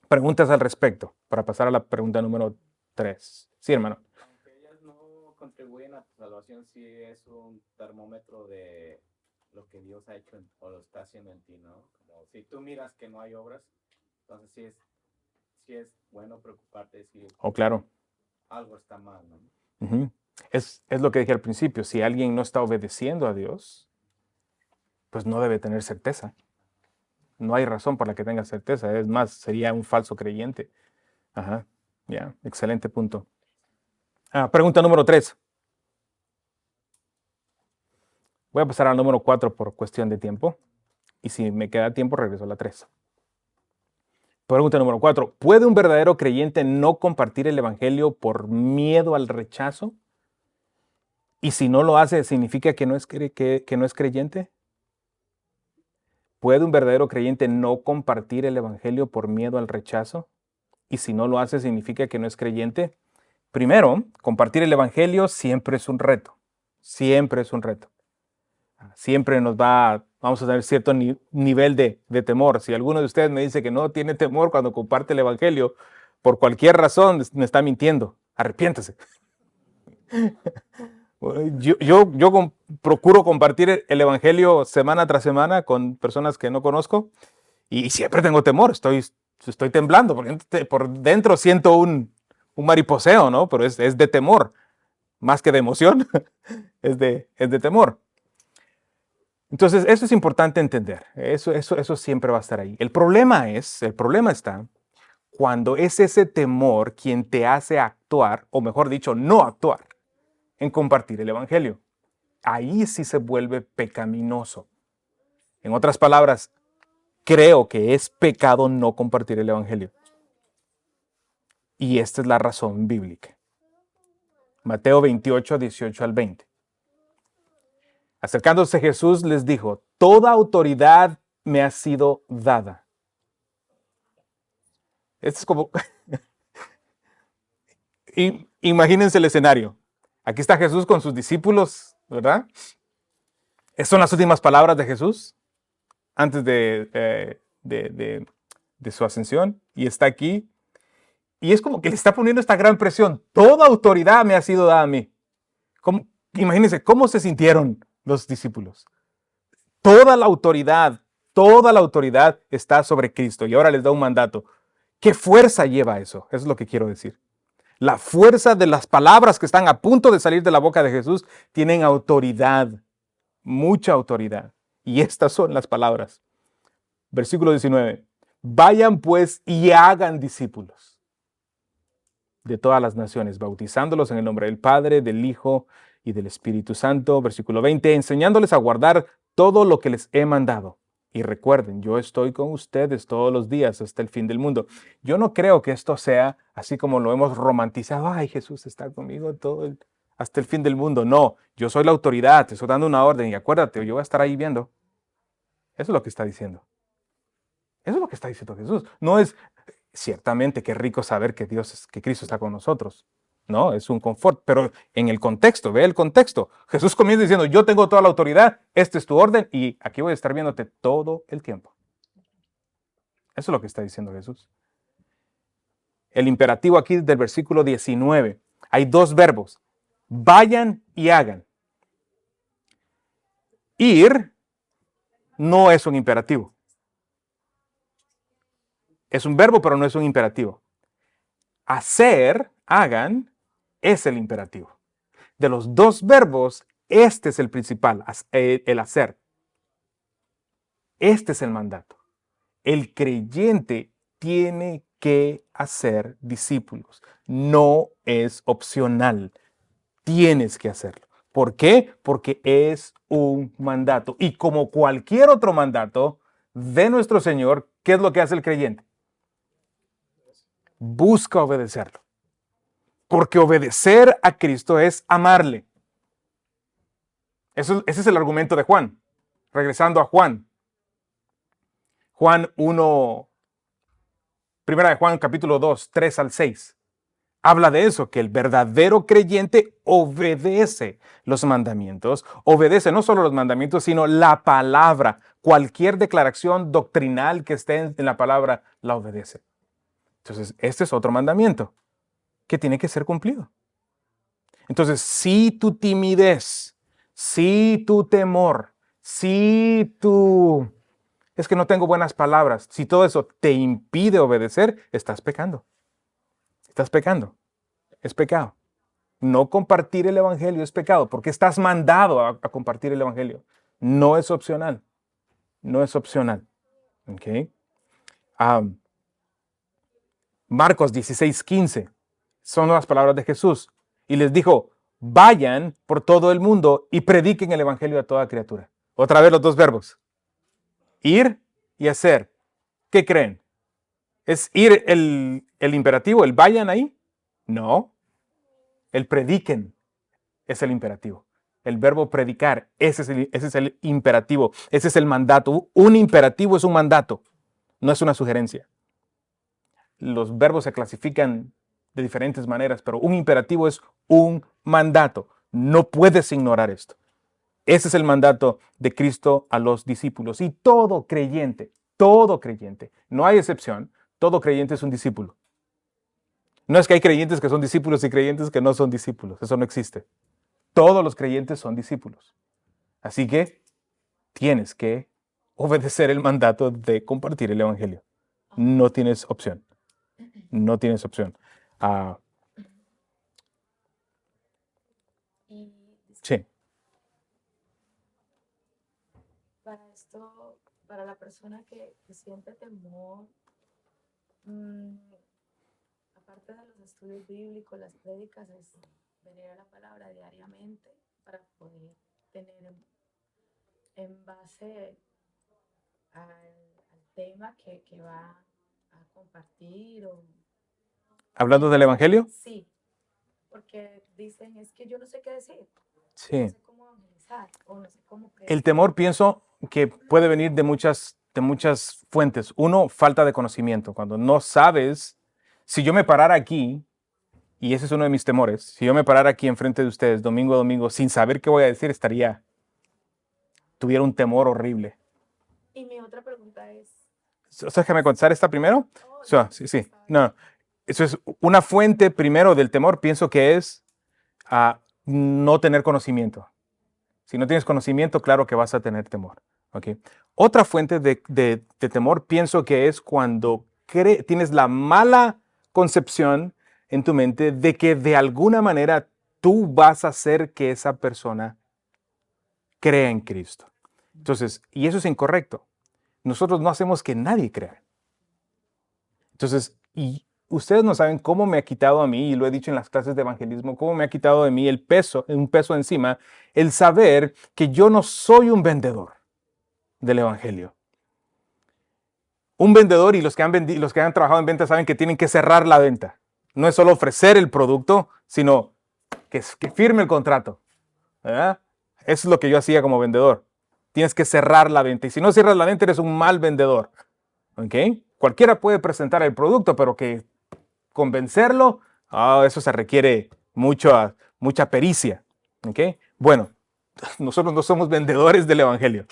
S1: Preguntas al respecto, para pasar a la pregunta número 3. Sí, hermano.
S3: Aunque ellas no contribuyen a tu salvación, sí es un termómetro de lo que Dios ha hecho o lo está haciendo en ti, ¿no? Como si tú miras que no hay obras, entonces sí es bueno preocuparte si
S1: Claro.
S3: algo está mal, ¿no?
S1: Uh-huh. Es lo que dije al principio. Si alguien no está obedeciendo a Dios, pues no debe tener certeza. No hay razón por la que tenga certeza. Es más, sería un falso creyente. Ajá. Ya, excelente punto. Pregunta número 3. Voy a pasar al número 4 por cuestión de tiempo. Y si me queda tiempo, regreso a la 3. Pregunta número 4. ¿Puede un verdadero creyente no compartir el evangelio por miedo al rechazo? Y si no lo hace, ¿significa que no es creyente? ¿Puede un verdadero creyente no compartir el evangelio por miedo al rechazo? Y si no lo hace, ¿significa que no es creyente? Primero, compartir el evangelio siempre es un reto. Siempre es un reto. Siempre vamos a tener cierto nivel de temor. Si alguno de ustedes me dice que no tiene temor cuando comparte el evangelio, por cualquier razón me está mintiendo. Arrepiéntase. Yo procuro compartir el evangelio semana tras semana con personas que no conozco y siempre tengo temor, estoy temblando, porque por dentro siento un mariposeo, ¿no? Pero es de temor, más que de emoción, es de temor. Entonces, eso es importante entender, eso siempre va a estar ahí. El problema está cuando es ese temor quien te hace actuar, o mejor dicho, no actuar en compartir el evangelio. Ahí sí se vuelve pecaminoso. En otras palabras, creo que es pecado no compartir el evangelio. Y esta es la razón bíblica. Mateo 28, 18 al 20. Acercándose Jesús les dijo: toda autoridad me ha sido dada. Esto es como... Imagínense el escenario. Aquí está Jesús con sus discípulos, ¿verdad? Estas son las últimas palabras de Jesús antes de su ascensión. Y está aquí. Y es como que le está poniendo esta gran presión. Toda autoridad me ha sido dada a mí. Imagínense cómo se sintieron los discípulos. Toda la autoridad está sobre Cristo. Y ahora les da un mandato. ¿Qué fuerza lleva eso? Eso es lo que quiero decir. La fuerza de las palabras que están a punto de salir de la boca de Jesús tienen autoridad, mucha autoridad. Y estas son las palabras. Versículo 19. Vayan pues y hagan discípulos de todas las naciones, bautizándolos en el nombre del Padre, del Hijo y del Espíritu Santo. Versículo 20. Enseñándoles a guardar todo lo que les he mandado. Y recuerden, yo estoy con ustedes todos los días hasta el fin del mundo. Yo no creo que esto sea así como lo hemos romantizado. Ay, Jesús está conmigo hasta el fin del mundo. No, yo soy la autoridad, te estoy dando una orden y acuérdate, yo voy a estar ahí viendo. Eso es lo que está diciendo. Eso es lo que está diciendo Jesús. No es ciertamente qué rico saber que Cristo está con nosotros. No, es un confort, pero en el contexto, ve el contexto. Jesús comienza diciendo, yo tengo toda la autoridad, esta es tu orden y aquí voy a estar viéndote todo el tiempo. Eso es lo que está diciendo Jesús. El imperativo aquí del versículo 19, hay dos verbos, vayan y hagan. Ir no es un imperativo. Es un verbo, pero no es un imperativo. Hacer, hagan, es el imperativo. De los dos verbos, este es el principal, el hacer. Este es el mandato. El creyente tiene que hacer discípulos. No es opcional. Tienes que hacerlo. ¿Por qué? Porque es un mandato. Y como cualquier otro mandato de nuestro Señor, ¿qué es lo que hace el creyente? Busca obedecerlo. Porque obedecer a Cristo es amarle. Ese es el argumento de Juan. Regresando a Juan. Juan 1, primera de Juan capítulo 2, 3 al 6. Habla de eso, que el verdadero creyente obedece los mandamientos. Obedece no solo los mandamientos, sino la palabra. Cualquier declaración doctrinal que esté en la palabra, la obedece. Entonces, este es otro mandamiento que tiene que ser cumplido. Entonces, si tu timidez, si tu temor, si tu... es que no tengo buenas palabras, si todo eso te impide obedecer, estás pecando. Estás pecando. Es pecado. No compartir el evangelio es pecado porque estás mandado a compartir el evangelio. No es opcional. No es opcional. ¿Ok? Marcos 16:15 son las palabras de Jesús. Y les dijo, vayan por todo el mundo y prediquen el evangelio a toda criatura. Otra vez los dos verbos. Ir y hacer. ¿Qué creen? ¿Es ir el imperativo, el vayan ahí? No. El prediquen es el imperativo. El verbo predicar, ese es el imperativo. Ese es el mandato. Un imperativo es un mandato, no es una sugerencia. Los verbos se clasifican de diferentes maneras, pero un imperativo es un mandato. No puedes ignorar esto. Ese es el mandato de Cristo a los discípulos. Y todo creyente, no hay excepción, todo creyente es un discípulo. No es que hay creyentes que son discípulos y creyentes que no son discípulos. Eso no existe. Todos los creyentes son discípulos. Así que tienes que obedecer el mandato de compartir el evangelio. No tienes opción. No tienes opción. Sí.
S4: Para esto, para la persona que siente temor, aparte de los estudios bíblicos, las prédicas, es venir a la palabra diariamente para poder tener en base al tema que va a compartir.
S1: ¿Hablando del evangelio?
S4: Sí, porque dicen, es que yo no sé qué decir.
S1: Sí.
S4: No sé cómo evangelizar o no sé cómo predicar.
S1: El temor pienso que puede venir de muchas de muchas fuentes. Uno, falta de conocimiento. Cuando no sabes, si yo me parara aquí, y ese es uno de mis temores, si yo me parara aquí enfrente de ustedes domingo a domingo sin saber qué voy a decir, tuviera un temor horrible.
S6: Y mi otra pregunta es,
S1: O sea, déjame contestar esta primero.
S6: oh,
S1: Sí, sí. No, eso es una fuente primero del temor, pienso que es no tener conocimiento. Si no tienes conocimiento, claro que vas a tener temor. ¿Okay? Otra fuente de temor pienso que es cuando tienes la mala concepción en tu mente de que de alguna manera tú vas a hacer que esa persona crea en Cristo. Entonces, y eso es incorrecto. Nosotros no hacemos que nadie crea. Entonces, y ustedes no saben cómo me ha quitado a mí, y lo he dicho en las clases de evangelismo, cómo me ha quitado de mí un peso encima, el saber que yo no soy un vendedor del evangelio. Un vendedor, y los que han trabajado en venta saben que tienen que cerrar la venta. No es solo ofrecer el producto, sino que firme el contrato. ¿Verdad? Eso es lo que yo hacía como vendedor. Tienes que cerrar la venta. Y si no cierras la venta, eres un mal vendedor. ¿Ok? Cualquiera puede presentar el producto, pero que convencerlo, eso se requiere mucha pericia. ¿Ok? Bueno, nosotros no somos vendedores del evangelio.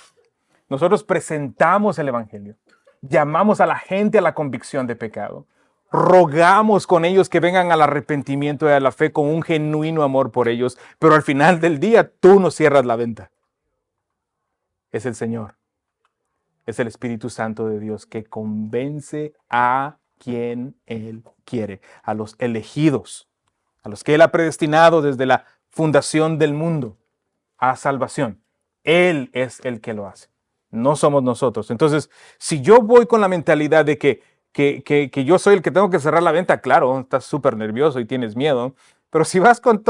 S1: Nosotros presentamos el evangelio. Llamamos a la gente a la convicción de pecado. Rogamos con ellos que vengan al arrepentimiento y a la fe con un genuino amor por ellos. Pero al final del día, tú no cierras la venta. Es el Señor. Es el Espíritu Santo de Dios que convence a quien Él quiere, a los elegidos, a los que Él ha predestinado desde la fundación del mundo a salvación. Él es el que lo hace, no somos nosotros. Entonces, si yo voy con la mentalidad de que yo soy el que tengo que cerrar la venta, claro, estás súper nervioso y tienes miedo, pero si vas con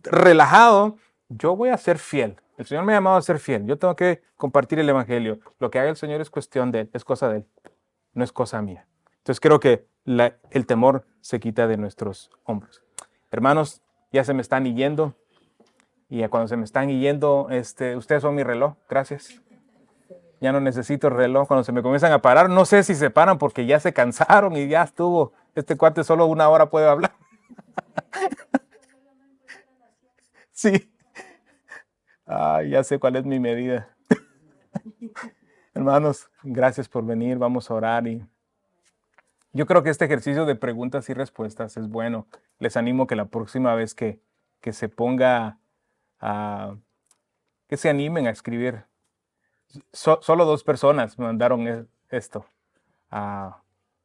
S1: relajado, yo voy a ser fiel. El Señor me ha llamado a ser fiel. Yo tengo que compartir el evangelio. Lo que haga el Señor es cuestión de Él, es cosa de Él, no es cosa mía. Entonces creo que el temor se quita de nuestros hombros. Hermanos, ya se me están yendo. Y cuando se me están yendo, ustedes son mi reloj. Gracias. Ya no necesito reloj. Cuando se me comienzan a parar, no sé si se paran porque ya se cansaron y ya estuvo. Este cuate solo 1 hora puede hablar. Sí. Ya sé cuál es mi medida. Hermanos, gracias por venir. Vamos a orar. Y yo creo que este ejercicio de preguntas y respuestas es bueno. Les animo que la próxima vez que se ponga, que se animen a escribir. Solo 2 personas me mandaron esto.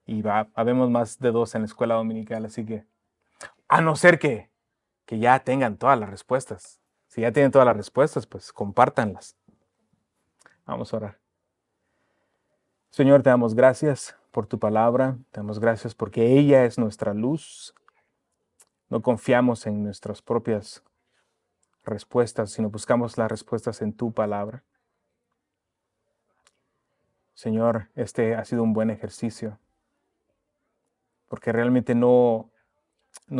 S1: Y habemos más de 2 en la escuela dominical. Así que, a no ser que ya tengan todas las respuestas. Si ya tienen todas las respuestas, pues compártanlas. Vamos a orar. Señor, te damos gracias por tu palabra. Te damos gracias porque ella es nuestra luz. No confiamos en nuestras propias respuestas, sino buscamos las respuestas en tu palabra. Señor, este ha sido un buen ejercicio, porque realmente no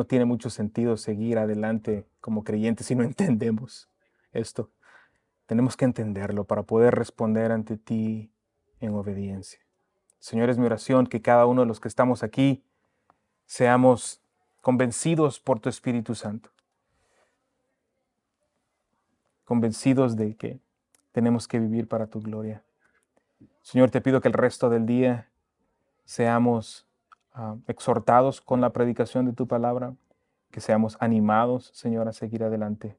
S1: tiene mucho sentido seguir adelante como creyentes si no entendemos esto. Tenemos que entenderlo para poder responder ante ti en obediencia. Señor, es mi oración que cada uno de los que estamos aquí seamos convencidos por tu Espíritu Santo. Convencidos de que tenemos que vivir para tu gloria. Señor, te pido que el resto del día seamos exhortados con la predicación de tu palabra, que seamos animados, Señor, a seguir adelante.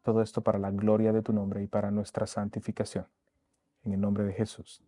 S1: Todo esto para la gloria de tu nombre y para nuestra santificación. En el nombre de Jesús.